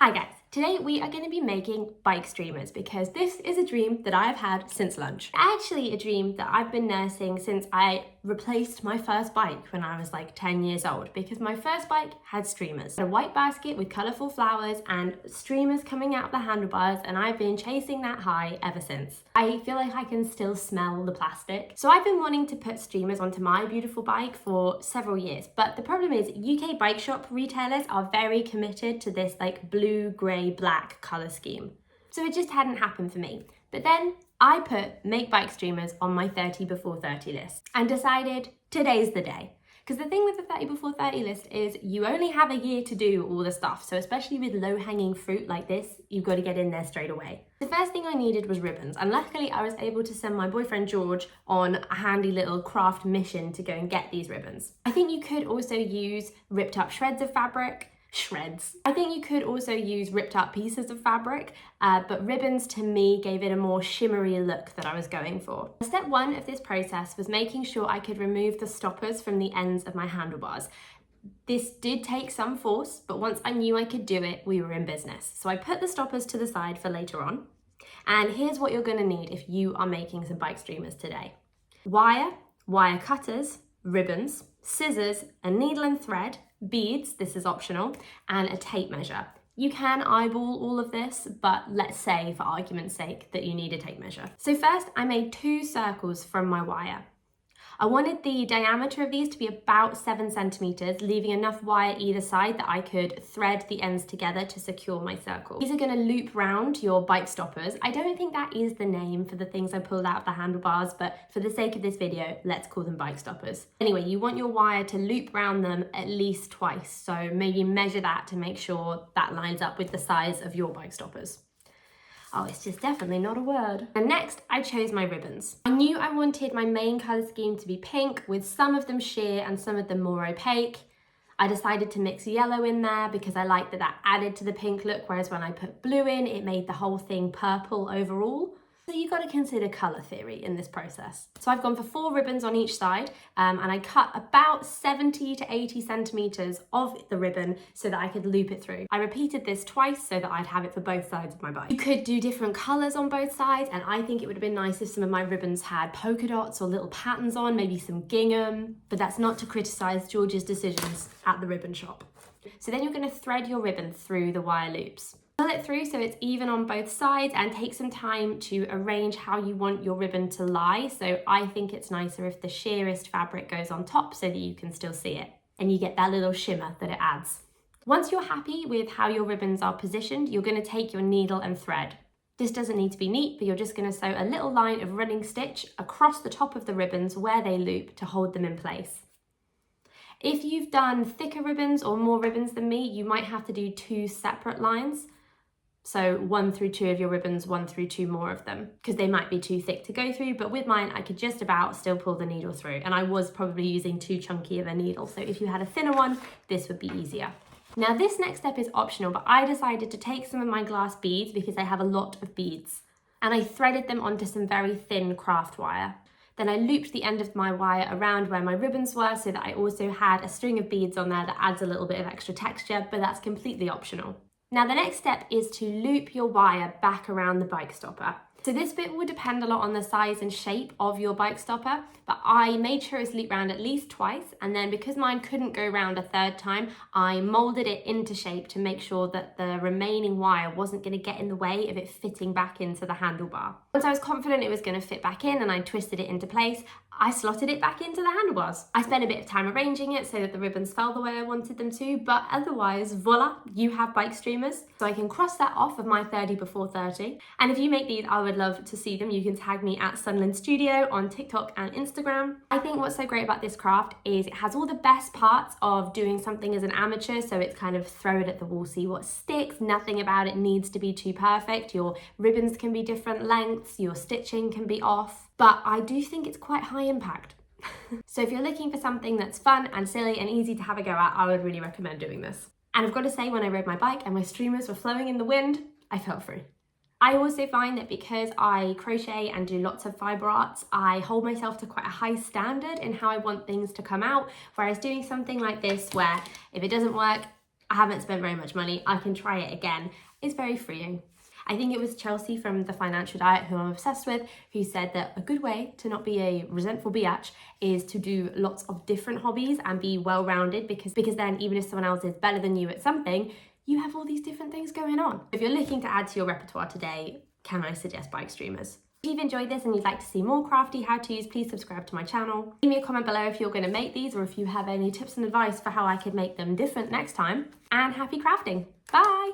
Hi guys, today we are going to be making bike streamers because this is a dream that I've had since lunch. Actually a dream that I've been nursing since I replaced my first bike when I was like 10 years old, because my first bike had streamers. A white basket with colourful flowers and streamers coming out of the handlebars, and I've been chasing that high ever since. I feel like I can still smell the plastic. So I've been wanting to put streamers onto my beautiful bike for several years, but the problem is UK bike shop retailers are very committed to this like blue, grey, black colour scheme. So it just hadn't happened for me. But then I put make bike streamers on my 30 before 30 list and decided today's the day. Because the thing with the 30 before 30 list is you only have a year to do all the stuff. So especially with low hanging fruit like this, you've got to get in there straight away. The first thing I needed was ribbons, and luckily I was able to send my boyfriend George on a handy little craft mission to go and get these ribbons. I think you could also use ripped up shreds of fabric. I think you could also use ripped up pieces of fabric, but ribbons to me gave it a more shimmery look that I was going for. Step one of this process was making sure I could remove the stoppers from the ends of my handlebars. This did take some force, but once I knew I could do it, we were in business. So I put the stoppers to the side for later on. And here's what you're gonna need if you are making some bike streamers today. Wire cutters, ribbons, scissors, a needle and thread, beads, this is optional, and a tape measure. You can eyeball all of this, but let's say for argument's sake that you need a tape measure. So first I made 2 circles from my wire. I wanted the diameter of these to be about 7 centimeters, leaving enough wire either side that I could thread the ends together to secure my circle. These are going to loop round your bike stoppers. I don't think that is the name for the things I pulled out of the handlebars, but for the sake of this video, let's call them bike stoppers. Anyway, you want your wire to loop round them at least twice, so maybe measure that to make sure that lines up with the size of your bike stoppers. Oh, it's just definitely not a word. And next, I chose my ribbons. I knew I wanted my main colour scheme to be pink, with some of them sheer and some of them more opaque. I decided to mix yellow in there because I liked that added to the pink look, whereas when I put blue in, it made the whole thing purple overall. So you've got to consider colour theory in this process. So I've gone for 4 ribbons on each side, and I cut about 70 to 80 centimetres of the ribbon so that I could loop it through. I repeated this twice so that I'd have it for both sides of my bike. You could do different colours on both sides, and I think it would have been nice if some of my ribbons had polka dots or little patterns on, maybe some gingham, but that's not to criticise George's decisions at the ribbon shop. So then you're going to thread your ribbon through the wire loops. Pull it through so it's even on both sides, and take some time to arrange how you want your ribbon to lie. So I think it's nicer if the sheerest fabric goes on top so that you can still see it and you get that little shimmer that it adds. Once you're happy with how your ribbons are positioned, you're going to take your needle and thread. This doesn't need to be neat, but you're just going to sew a little line of running stitch across the top of the ribbons where they loop to hold them in place. If you've done thicker ribbons or more ribbons than me, you might have to do 2 separate lines. So 1 through 2 of your ribbons, 1 through 2 more of them, because they might be too thick to go through. But with mine, I could just about still pull the needle through, and I was probably using too chunky of a needle. So if you had a thinner one, this would be easier. Now this next step is optional, but I decided to take some of my glass beads because I have a lot of beads, and I threaded them onto some very thin craft wire. Then I looped the end of my wire around where my ribbons were so that I also had a string of beads on there that adds a little bit of extra texture, but that's completely optional. Now the next step is to loop your wire back around the bike stopper. So this bit will depend a lot on the size and shape of your bike stopper, but I made sure it's looped round at least twice, and then because mine couldn't go round a third time, I moulded it into shape to make sure that the remaining wire wasn't going to get in the way of it fitting back into the handlebar. Once I was confident it was going to fit back in and I twisted it into place, I slotted it back into the handlebars. I spent a bit of time arranging it so that the ribbons fell the way I wanted them to, but otherwise, voila, you have bike streamers. So I can cross that off of my 30 before 30. And if you make these, I would love to see them. You can tag me at Sunland Studio on TikTok and Instagram. I think what's so great about this craft is it has all the best parts of doing something as an amateur. So it's kind of throw it at the wall, see what sticks. Nothing about it needs to be too perfect. Your ribbons can be different lengths, your stitching can be off. But I do think it's quite high impact. So if you're looking for something that's fun and silly and easy to have a go at, I would really recommend doing this. And I've got to say, when I rode my bike and my streamers were flowing in the wind, I felt free. I also find that because I crochet and do lots of fibre arts, I hold myself to quite a high standard in how I want things to come out, whereas doing something like this where if it doesn't work, I haven't spent very much money, I can try it again. It's very freeing. I think it was Chelsea from The Financial Diet, who I'm obsessed with, who said that a good way to not be a resentful biatch is to do lots of different hobbies and be well-rounded, because then even if someone else is better than you at something, you have all these different things going on. If you're looking to add to your repertoire today, can I suggest bike streamers? If you've enjoyed this and you'd like to see more crafty how-tos, please subscribe to my channel. Leave me a comment below if you're going to make these, or if you have any tips and advice for how I could make them different next time. And happy crafting! Bye!